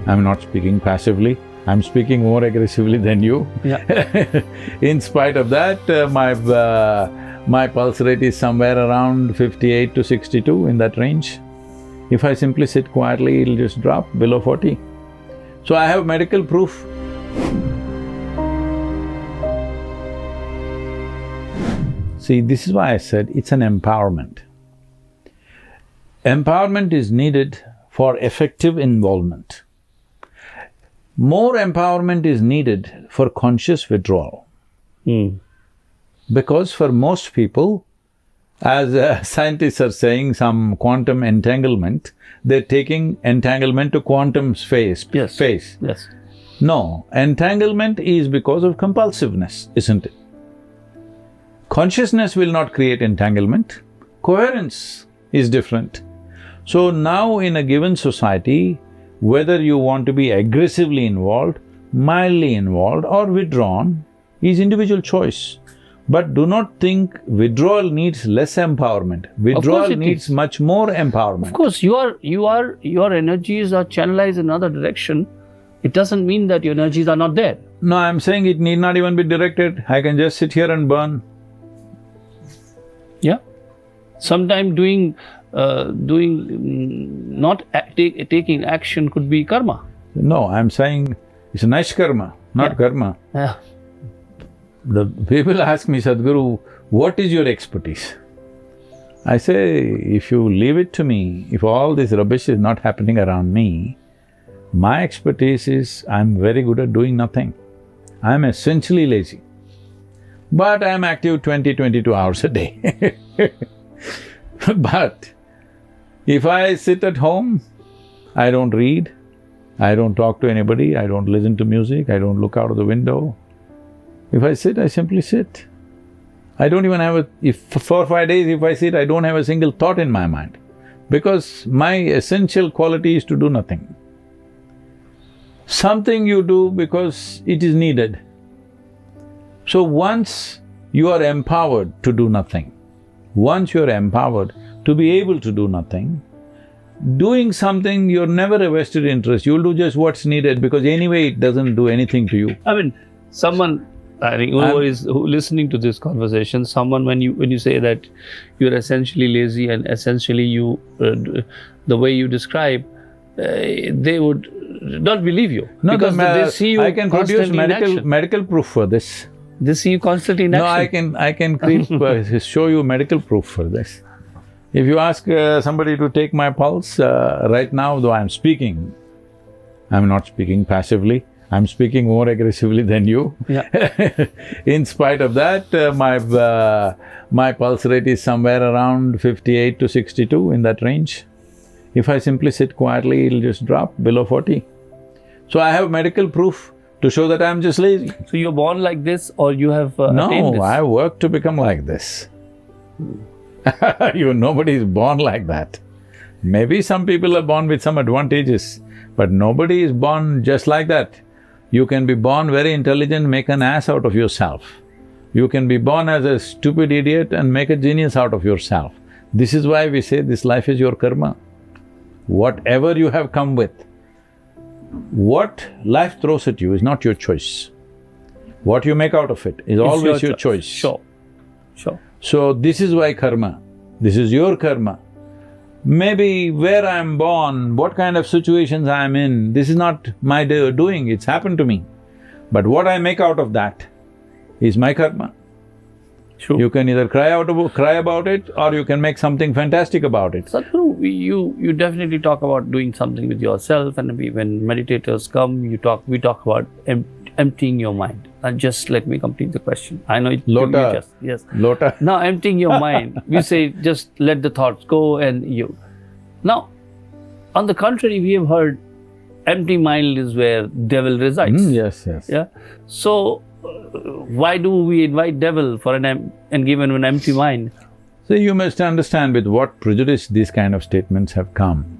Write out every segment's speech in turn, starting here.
I'm not speaking passively, I'm speaking more aggressively than you. Yeah. In spite of that, my pulse rate is somewhere around 58 to 62, in that range. If I simply sit quietly, it'll just drop below 40. So I have medical proof. See, this is why I said it's an empowerment. Empowerment is needed for effective involvement. More empowerment is needed for conscious withdrawal. Because for most people, as scientists are saying, some quantum entanglement, they're taking entanglement to quantum space. Yes. Yes. No, entanglement is because of compulsiveness, isn't it? Consciousness will not create entanglement, coherence is different. So now in a given society, whether you want to be aggressively involved, mildly involved or withdrawn is individual choice. But do not think withdrawal needs less empowerment. Withdrawal needs much more empowerment. Of course, your energies are channelized in another direction. It doesn't mean that your energies are not there. No, I'm saying it need not even be directed. I can just sit here and burn. Yeah. Sometimes taking action could be karma. No, I'm saying it's a nice karma, not karma. Yeah. The people ask me, Sadhguru, what is your expertise? I say, if you leave it to me, if all this rubbish is not happening around me, my expertise is I'm very good at doing nothing. I'm essentially lazy. But I'm active 20-22 hours a day. But if I sit at home, I don't read, I don't talk to anybody, I don't listen to music, I don't look out of the window. If I sit, I simply sit. I don't even have if for 4 or 5 days if I sit, I don't have a single thought in my mind, because my essential quality is to do nothing. Something you do because it is needed. So once you are empowered to do nothing, once you're empowered to be able to do nothing, doing something you're never a vested interest, you'll do just what's needed because anyway it doesn't do anything to you. I mean, someone, I think who is listening to this conversation, someone when you say that you're essentially lazy and essentially you, the way you describe, they would not believe you. No, because they see you I can produce constantly medical proof for this. They see you constantly in action. No, I can show you medical proof for this. If you ask somebody to take my pulse, right now though I'm speaking, I'm not speaking passively, I'm speaking more aggressively than you. Yeah. In spite of that, my pulse rate is somewhere around 58 to 62, in that range. If I simply sit quietly, it'll just drop below 40. So I have medical proof to show that I'm just lazy. So you're born like this or you have attained this? No, I work to become like this. Nobody is born like that. Maybe some people are born with some advantages, but nobody is born just like that. You can be born very intelligent, make an ass out of yourself. You can be born as a stupid idiot and make a genius out of yourself. This is why we say this life is your karma. Whatever you have come with, what life throws at you is not your choice. What you make out of it is always your choice. Sure. So this is why karma, this is your karma. Maybe where I'm born, what kind of situations I'm in, this is not my doing, it's happened to me. But what I make out of that is my karma. True. You can either cry about it or you can make something fantastic about it. Sadhguru, you definitely talk about doing something with yourself, and when meditators come, we talk about emptying your mind. Just let me complete the question. I know it… Lota. Yes. Lota. Now emptying your mind, we say just let the thoughts go and you… Now, on the contrary, we have heard empty mind is where devil resides. Yes. Yeah. So, why do we invite devil for and give him an empty mind? So you must understand with what prejudice these kind of statements have come.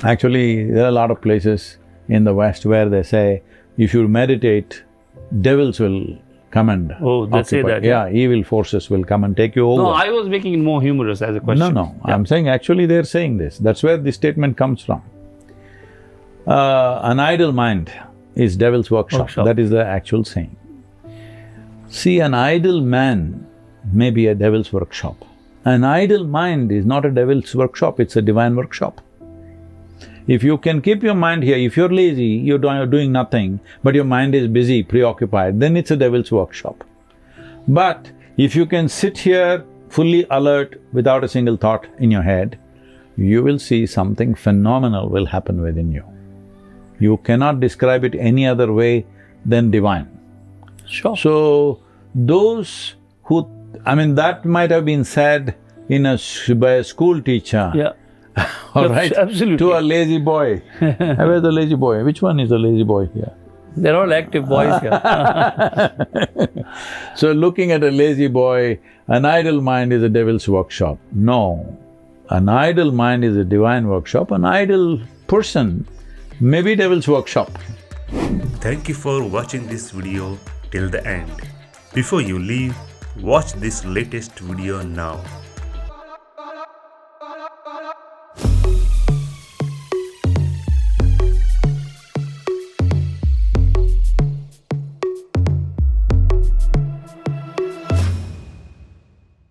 Actually, there are a lot of places in the West where they say, if you meditate, devils will come and they say that. Yeah, evil forces will come and take you over. No, I was making it more humorous as a question. No, I'm saying actually they're saying this, that's where this statement comes from. An idle mind is devil's workshop. That is the actual saying. See, an idle man may be a devil's workshop. An idle mind is not a devil's workshop, it's a divine workshop. If you can keep your mind here, if you're lazy, you're doing nothing, but your mind is busy, preoccupied, then it's a devil's workshop. But if you can sit here fully alert without a single thought in your head, you will see something phenomenal will happen within you. You cannot describe it any other way than divine. Sure. So, those who… that might have been said by a school teacher. Yeah. All right? Absolutely. To a lazy boy. Where's the lazy boy? Which one is the lazy boy here? They're all active boys here. So, looking at a lazy boy, an idle mind is a devil's workshop. No. An idle mind is a divine workshop. An idle person may be devil's workshop. Thank you for watching this video till the end. Before you leave, watch this latest video now.